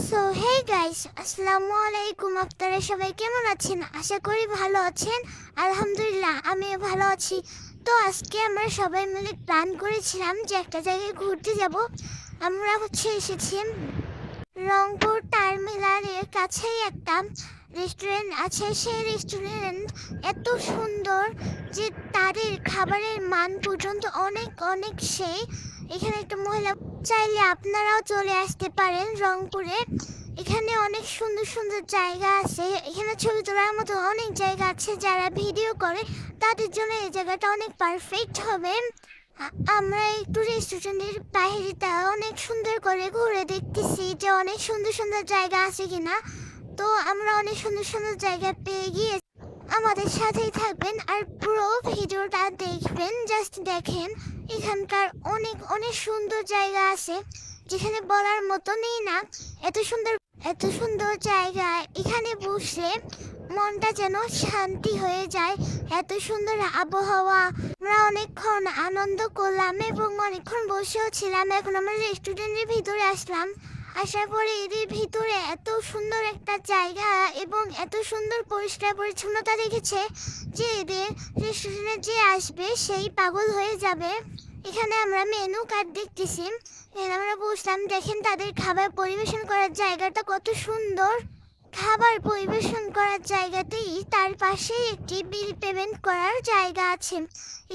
So hey guys, আসসালামু আলাইকুম। আপনারা সবাই কেমন আছেন? আশা করি ভালো আছেন। আলহামদুলিল্লাহ, আমিও ভালো আছি। তো আজকে আমরা সবাই মিলে প্ল্যান করেছিলাম যে একটা জায়গায় ঘুরতে যাব। আমরা এসেছি রংপুর টার্মিনালের কাছেই একটা রেস্টুরেন্ট আছে। সেই রেস্টুরেন্ট এত সুন্দর যে তাদের খাবারের মান পর্যন্ত অনেক অনেক সেই। এখানে একটা মহিলা, চাইলে আপনারাও চলে আসতে পারেন রংপুরে। এখানে অনেক সুন্দর সুন্দর জায়গা আছে। এখানে ছবি তোলার মতো অনেক জায়গা আছে। যারা ভিডিও করে তাদের জন্য এই জায়গাটা অনেক পারফেক্ট হবে। আমরা একটু রেস্টুরেন্টের বাইরেটা অনেক সুন্দর করে ঘুরে দেখতেছি যে অনেক সুন্দর সুন্দর জায়গা আছে কিনা। তো আমরা অনেক সুন্দর সুন্দর জায়গা পেয়ে গিয়ে আমাদের সাথেই থাকবেন আর পুরো ভিডিওটা দেখবেন। জাস্ট দেখেন, এখানকার অনেক অনেক সুন্দর জায়গা আছে যেখানে বলার মতো নেই না। এত সুন্দর এত সুন্দর জায়গা, এখানে বসে মনটা যেন শান্তি হয়ে যায়। এত সুন্দর আবহাওয়া। আমরা অনেকক্ষণ আনন্দ করলাম এবং অনেকক্ষণ বসেও ছিলাম। এখন আমরা রেস্টুরেন্টের ভিতরে আসলাম। আসার পরে এদের ভিতরে এত সুন্দর একটা জায়গা এবং এত সুন্দর পরিষ্কার পরিচ্ছন্নতা রেখেছে যে এদের রেস্টুরেন্টে যে আসবে সেই পাগল হয়ে যাবে। এখানে আমরা মেনু কার্ড দেখতেছি। এখানে আমরা বসলাম। দেখেন তাদের খাবার পরিবেশন করার জায়গাটা কত সুন্দর। খাবার পরিবেশন করার জায়গাতেই তার পাশেই একটি বিল পেমেন্ট করার জায়গা আছে।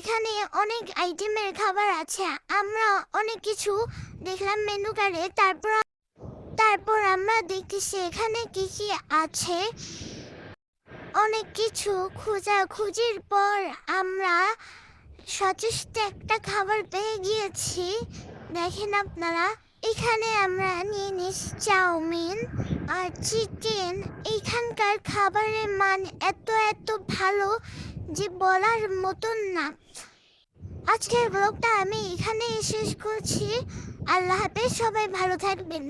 এখানে অনেক আইটেমের খাবার আছে। আমরা অনেক কিছু দেখলাম মেনু কার্ডে। তারপর আমরা দেখতেছি এখানে কি কি আছে। অনেক কিছু খোঁজাখুঁজির পর আমরা সচেষ্ট একটা খাবার পেয়ে গিয়েছি। দেখেন আপনারা, এখানে আমরা নিয়ে নিয়েছি চাউমিন আর চিকেন। এখানকার খাবারের মান এত এত ভালো যে বলার মতন না। আজকের ব্লগটা আমি এখানেই শেষ করছি। আল্লাহ হাফেজ, সবাই ভালো থাকবেন।